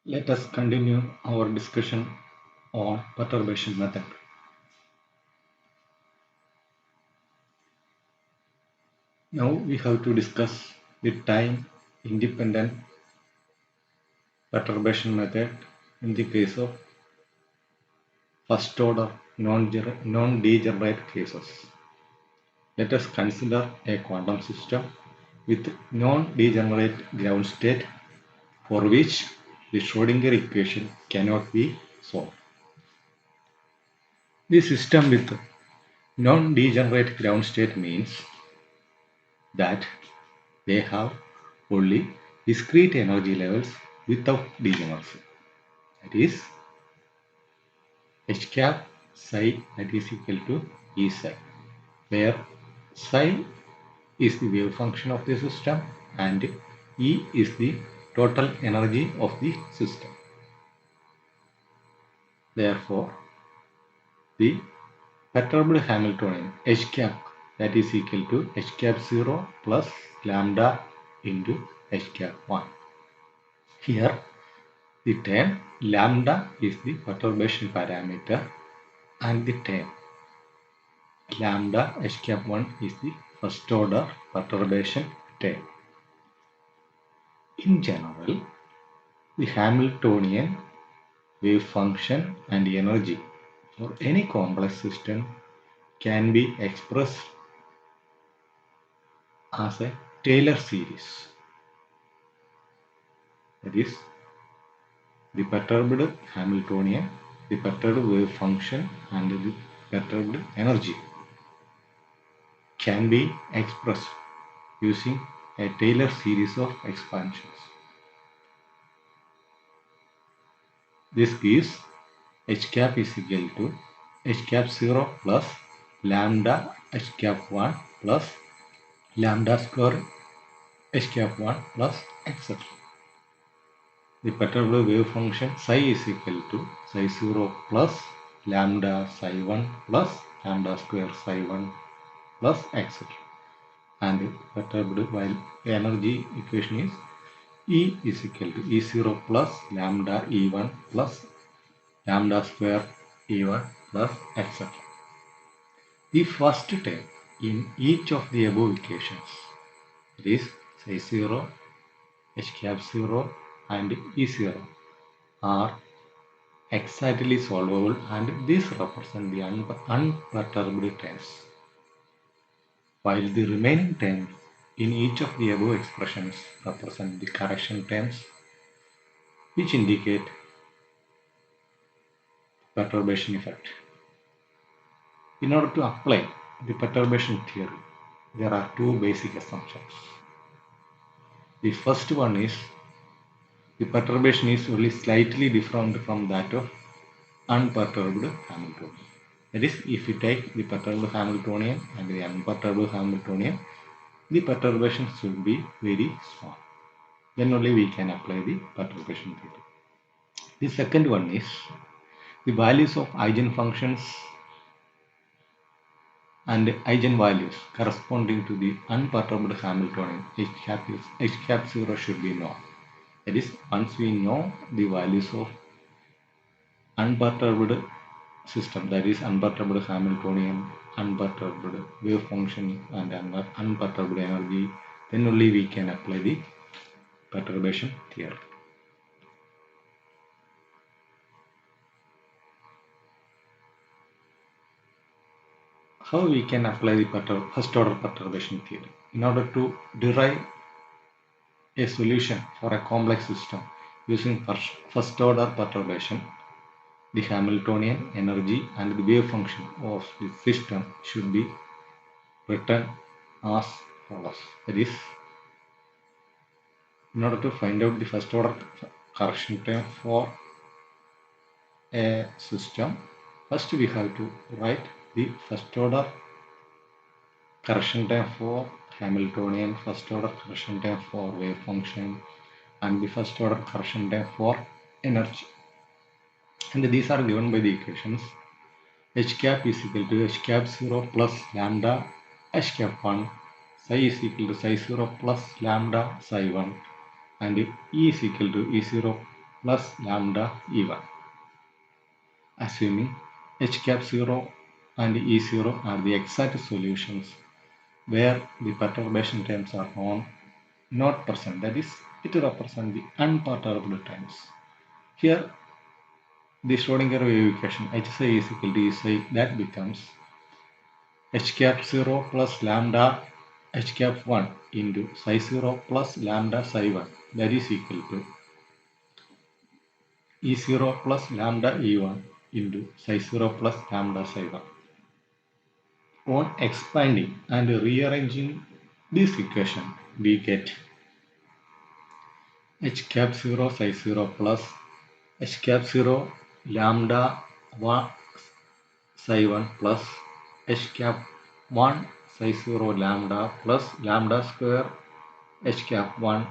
Let us continue our discussion on perturbation method. Now we have to discuss the time independent perturbation method in the case of first order non-degenerate cases. Let us consider a quantum system with non-degenerate ground state for which the Schrodinger equation cannot be solved. The system with non-degenerate ground state means that they have only discrete energy levels without degeneracy. That is h cap psi that is equal to E psi, where psi is the wave function of the system and E is the total energy of the system. Therefore, the perturbed Hamiltonian h cap that is equal to h cap 0 plus lambda into h cap 1. Here the term lambda is the perturbation parameter and the term lambda h cap 1 is the first order perturbation term. In general, the Hamiltonian wave function and energy for any complex system can be expressed as a Taylor series. That is, the perturbed Hamiltonian, the perturbed wave function and the perturbed energy can be expressed using a Taylor series of expansions. This gives h cap is equal to h cap 0 plus lambda h cap 1 plus lambda square h cap 1 plus etc. The perturbed wave function psi is equal to psi 0 plus lambda psi 1 plus lambda square psi 1 plus etc. And the perturbed while energy equation is E is equal to E0 plus lambda E1 plus lambda square E1 plus etc. The first term in each of the above equations, that is psi 0, h cap 0 and E0, are exactly solvable and these represent the unperturbed terms, while the remaining terms in each of the above expressions represent the correction terms which indicate perturbation effect. In order to apply the perturbation theory, there are two basic assumptions. The first one is the perturbation is only slightly different from that of unperturbed Hamiltonian. That is, if we take the perturbed Hamiltonian and the unperturbed Hamiltonian, the perturbation should be very small. Then only we can apply the perturbation theory. The second one is the values of eigenfunctions and eigenvalues corresponding to the unperturbed Hamiltonian h cap 0 should be known. That is, once we know the values of unperturbed system, that is unperturbed Hamiltonian, unperturbed wave function and unperturbed energy, then only we can apply the perturbation theory. How we can apply the first order perturbation theory? In order to derive a solution for a complex system using first order perturbation, the Hamiltonian energy and the wave function of the system should be written as follows. That is, in order to find out the first order correction term for a system, first we have to write the first order correction term for Hamiltonian, first order correction term for wave function and the first order correction term for energy. And these are given by the equations h cap is equal to h cap 0 plus lambda h cap 1, psi is equal to psi 0 plus lambda psi 1 and E is equal to E0 plus lambda E1, assuming h cap 0 and E0 are the exact solutions where the perturbation terms are not present, that is, it represents the unperturbed terms. Here, the Schrodinger wave equation Hψ is equal to Eψ, that becomes h cap 0 plus lambda h cap 1 into psi 0 plus lambda psi 1, that is equal to E0 plus lambda E1 into psi 0 plus lambda psi 1. On expanding and rearranging this equation, we get h cap 0 psi 0 plus h cap 0 lambda 1 psi 1 plus h cap 1 psi 0 lambda plus lambda square h cap 1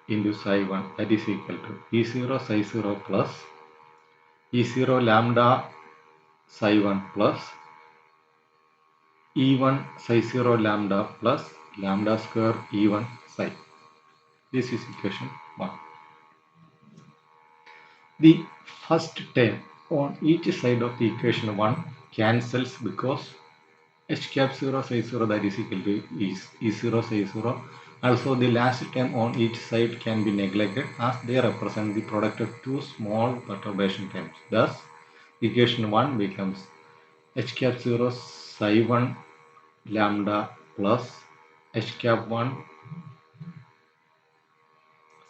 into psi 1, that is equal to E0 psi 0 plus E0 lambda psi 1 plus E1 psi 0 lambda plus lambda square E1 psi. This is equation 1. The first term on each side of the equation 1 cancels because h cap 0 psi 0, that is equal to E0 psi 0. Also, the last term on each side can be neglected as they represent the product of two small perturbation terms. Thus, equation 1 becomes h cap 0 psi 1 lambda plus h cap 1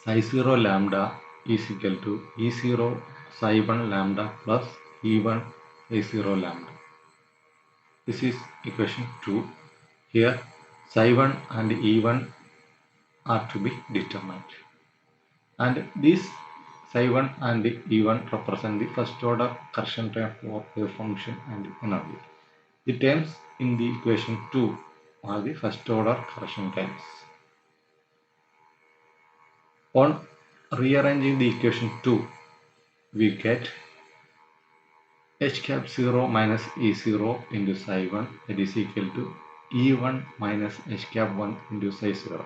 psi 0 lambda is equal to E0 psi 1 lambda plus E1 psi 0 lambda. This is equation 2. Here psi 1 and E1 are to be determined. And these psi 1 and E1 represent the first order correction term for wave function and energy. The terms in the equation 2 are the first order correction terms. On rearranging the equation 2, we get h cap 0 minus E0 into psi 1, that is equal to E1 minus h cap 1 into psi 0.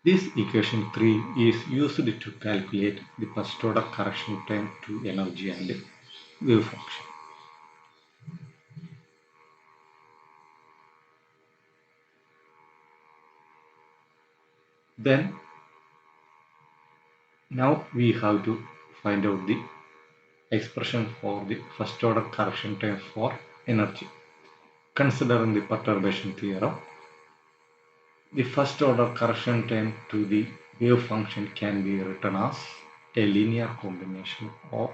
This equation 3 is used to calculate the first order correction term to energy and wave function. Then now we have to find out the expression for the first order correction term for energy. Considering the perturbation theorem, the first order correction term to the wave function can be written as a linear combination of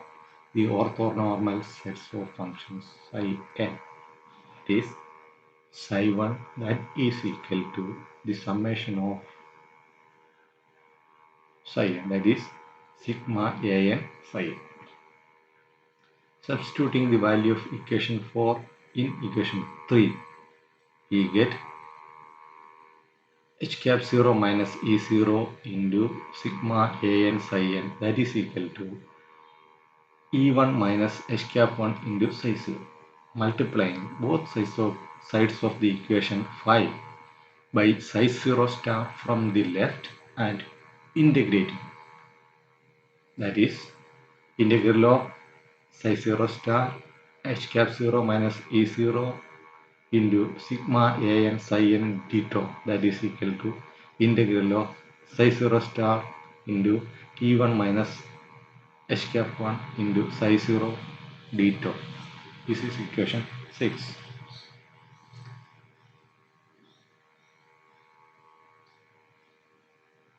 the orthonormal sets of functions psi n. That is psi 1, that is equal to the summation of psi n, that is sigma an psi n. Substituting the value of equation 4 in equation 3, we get h cap 0 minus E0 into sigma an psi n, that is equal to E1 minus h cap 1 into psi 0. Multiplying both sides of the equation 5 by psi 0 star from the left and integrating, that is integral of psi 0 star h cap 0 minus E0 into sigma an psi n d tau, that is equal to integral of psi 0 star into E1 minus h cap 1 into psi 0 d tau. This is equation 6.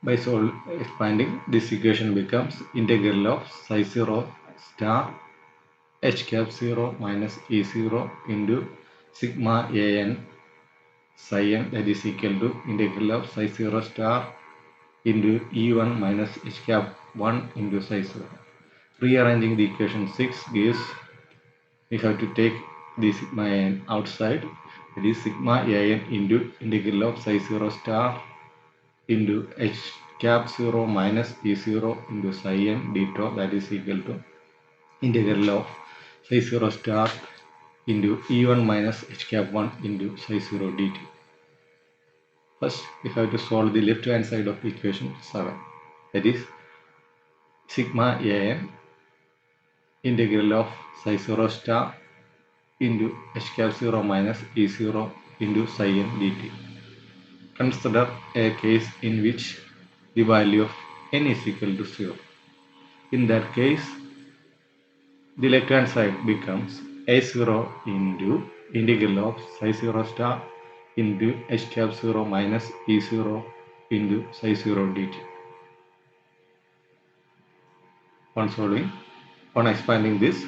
By expanding, this equation becomes integral of psi 0 star h cap 0 minus E0 into sigma an psi n, that is equal to integral of psi 0 star into E1 minus h cap 1 into psi 0. Rearranging the equation 6 gives, we have to take the sigma n outside, that is sigma an into integral of psi 0 star into h cap 0 minus E0 into psi n d tau, that is equal to integral of psi 0 star into E1 minus h cap 1 into psi 0 dt. First, we have to solve the left hand side of equation 7, that is sigma an integral of psi 0 star into h cap 0 minus e 0 into psi n dt. Consider a case in which the value of n is equal to 0. In that case, the left hand side becomes a0 into integral of psi 0 star into h cap 0 minus e0 into psi 0 dt. On expanding this,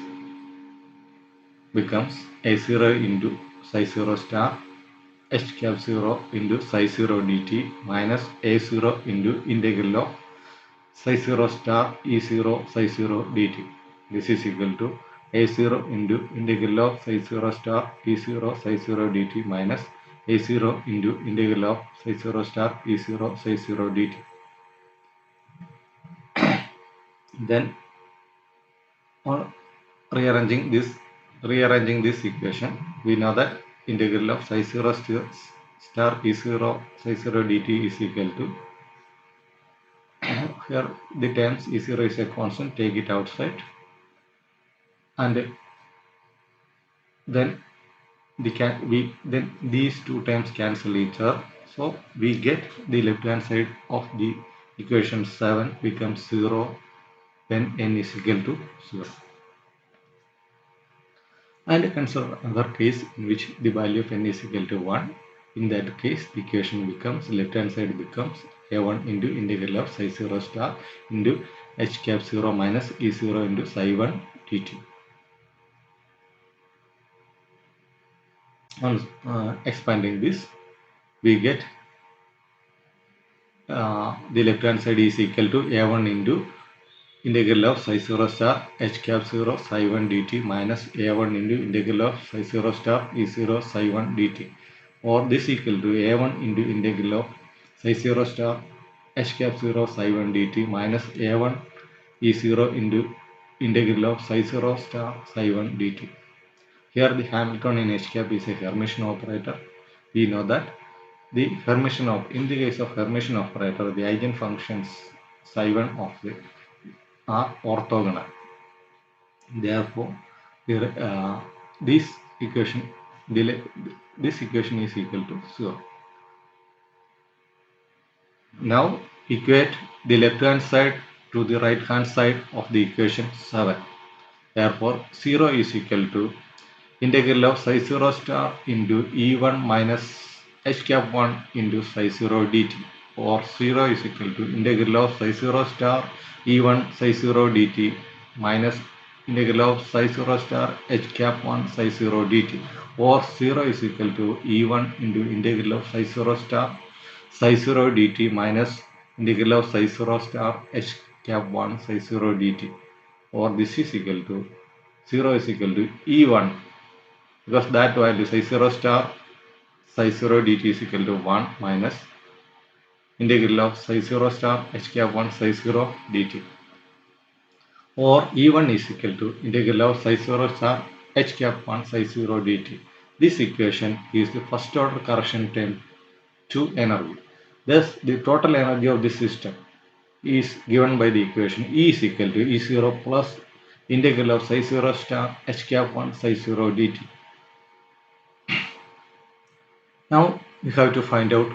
becomes a0 into psi 0 star h cap 0 into psi 0 dt minus a0 into integral of psi 0 star e0 psi 0 dt. This is equal to a0 into integral of psi 0 star e0 psi 0 dt minus a0 into integral of psi 0 star e0 psi 0 dt. Then on rearranging this equation, we know that integral of psi 0 star e0 psi 0 dt is equal to, here the terms e0 is a constant, take it outside, and then then these two terms cancel each other, so we get the left hand side of the equation 7 becomes 0 when n is equal to 0. And consider another case in which the value of n is equal to 1. In that case, the equation becomes, left hand side becomes a1 into integral of psi 0 star into h cap 0 minus e0 into psi 1 dt. On expanding this, we get the left hand side is equal to a1 into integral of psi 0 star h cap 0 psi 1 dt minus a1 into integral of psi 0 star e0 psi 1 dt, or this equal to a1 into integral of psi 0 star h cap 0 psi 1 dt minus a1 e0 into integral of psi 0 star psi 1 dt. Here the Hamiltonian h cap is a Hermitian operator. We know that the Hermitian in the case of Hermitian operator, the eigenfunctions psi 1 of the are orthogonal. Therefore, this equation is equal to 0. Now equate the left hand side to the right hand side of the equation 7. Therefore, 0 is equal to integral of psi 0 star into e1 minus h cap 1 into psi 0 dt, or 0 is equal to integral of psi 0 star e1 psi 0 dt minus integral of psi 0 star h cap 1 psi 0 dt, or 0 is equal to e1 into integral of psi 0 star psi 0 dt minus integral of psi 0 star h cap 1 psi 0 dt, or this is equal to 0 is equal to e1, because that value psi 0 star psi 0 dt is equal to 1 minus integral of psi 0 star h cap 1 psi 0 dt, or e1 is equal to integral of psi 0 star h cap 1 psi 0 dt. This equation is the first order correction term to energy. Thus, the total energy of this system is given by the equation E is equal to E0 plus integral of psi 0 star h cap 1 psi 0 dt. Now we have to find out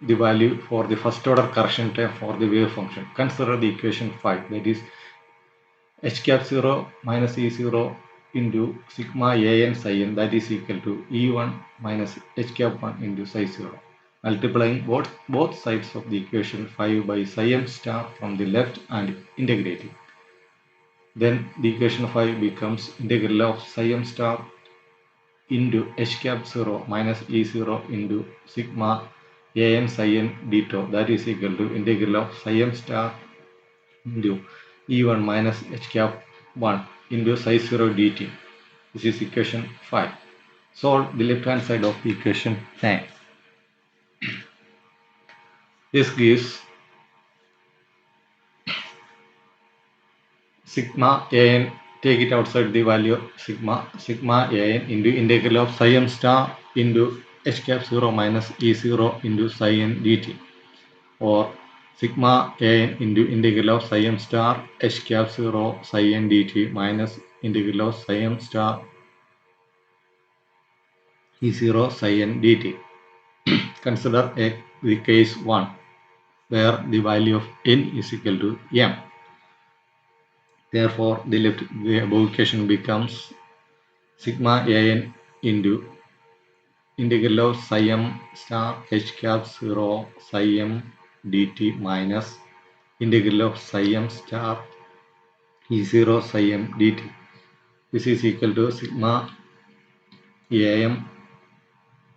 the value for the first order correction term for the wave function. Consider the equation 5, that is h cap 0 minus E0 into sigma an psi n, that is equal to E1 minus h cap 1 into psi 0. Multiplying both sides of the equation 5 by psi m star from the left and integrating. Then the equation 5 becomes integral of psi m star into h cap 0 minus e0 into sigma an psi n d-tau, that is equal to integral of psi m star into e1 minus h cap 1 into psi 0 dt. This is equation 5. Solve the left hand side of the equation 9. This gives sigma an, take it outside the value sigma an into integral of psi m star into h cap 0 minus e0 into psi n dt, or sigma a into integral of psi m star h cap 0 psi n dt minus integral of psi m star e0 psi n dt. Consider the case 1 where the value of n is equal to m. Therefore, the above equation becomes sigma an into integral of psi m star h cap 0 psi m dt minus integral of psi m star e0 psi m dt. This is equal to sigma am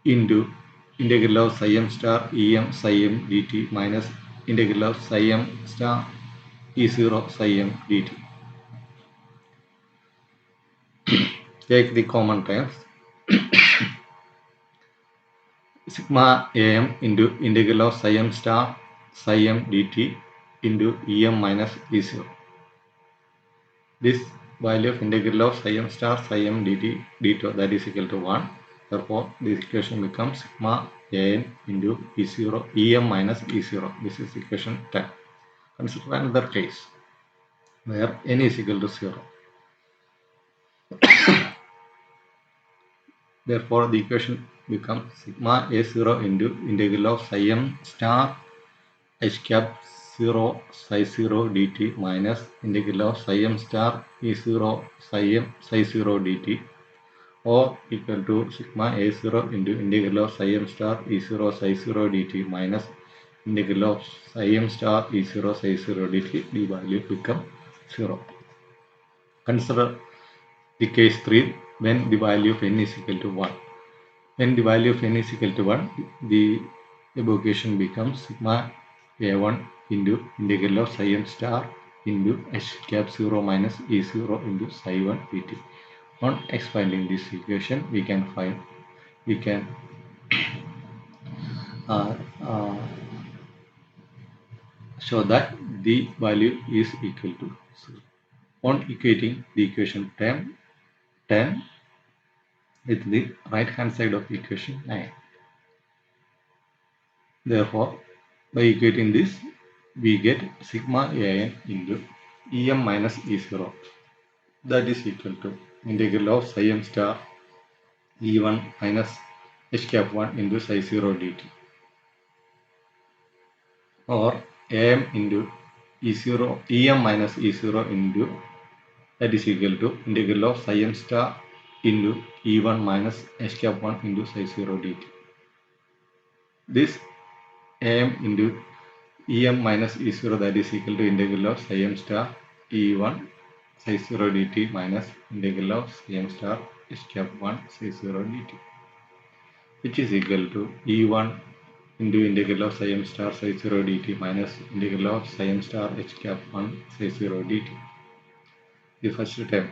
into integral of psi m star em psi m dt minus integral of psi m star e0 psi m dt. Take the common terms. Sigma am into integral of psi m star psi m dt into em minus e0. This value of integral of psi m star psi m dt d2 that is equal to 1. Therefore, this equation becomes sigma an into e0 em minus e0. This is equation 10. Consider another case where n is equal to 0. Therefore, the equation becomes sigma a0 into integral of psi m star h cap 0 psi 0 dt minus integral of psi m star e0 psi 0 dt, or equal to sigma a0 into integral of psi m star e0 psi 0 dt minus integral of psi m star e0 psi 0 dt. The value become 0. Consider the case 3 when the value of n is equal to 1. When the value of n is equal to 1, the above equation becomes sigma a1 into integral of psi m star into h cap 0 minus e0 into psi 1 dt. On expanding this equation, we can uh, uh, show that the value is equal to 0. On equating the equation 10 with the right hand side of the equation 9. Therefore, by equating this, we get sigma an into em minus e0, that is equal to integral of psi m star e1 minus h cap 1 into psi 0 dt, or am into e0 em minus e0 into, that is equal to integral of psi m star into e1 minus h cap 1 into psi 0 dt. This am into em minus e0, that is equal to integral of psi m star e1 psi 0 dt minus integral of psi m star h cap 1 psi 0 dt, which is equal to e1 into integral of psi m star psi 0 dt minus integral of psi m star h cap 1 psi 0 dt. The first term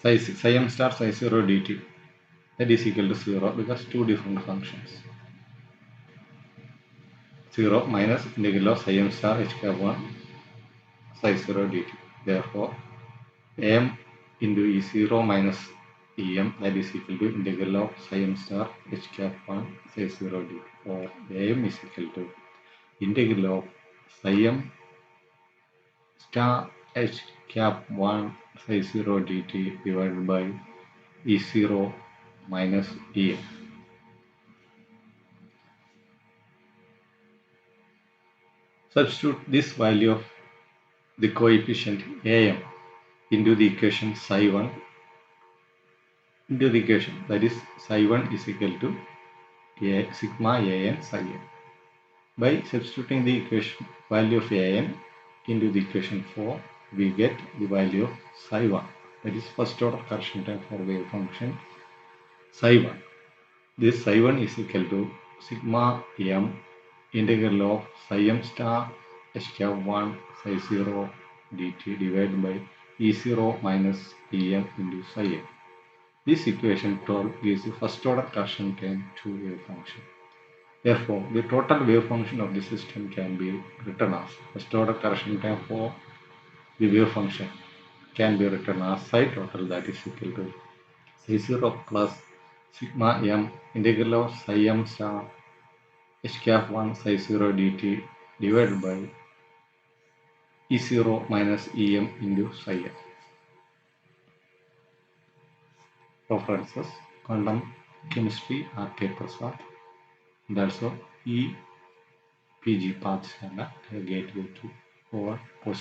psi m star psi 0 dt, that is equal to 0 because two different functions. 0 minus integral of psi m star h cap 1 psi 0 dt. Therefore, am into e0 minus em, that is equal to integral of psi m star h cap 1 psi 0 dt, or am is equal to integral of psi m star h cap 1 psi 0 dt divided by e0 minus em. Substitute this value of the coefficient am into the equation psi 1 into the equation, that is psi 1 is equal to sigma an psi n. By substituting the equation value of an into the equation 4, we get the value of psi 1, that is first order correction term for wave function psi 1. This psi 1 is equal to sigma m integral of psi m star h cap 1 psi 0 dt divided by e0 minus em into psi m. This equation 12 gives the first order correction term to wave function. Therefore, the total wave function of the system can be written as first order correction term for the wave function can be written as psi total, that is equal to psi 0 plus sigma m integral of psi m star h cap 1 psi 0 dt divided by E0 minus Em into psi n. References: Quantum Chemistry RK Prasad and also EPG Paths and Gateway to Power Post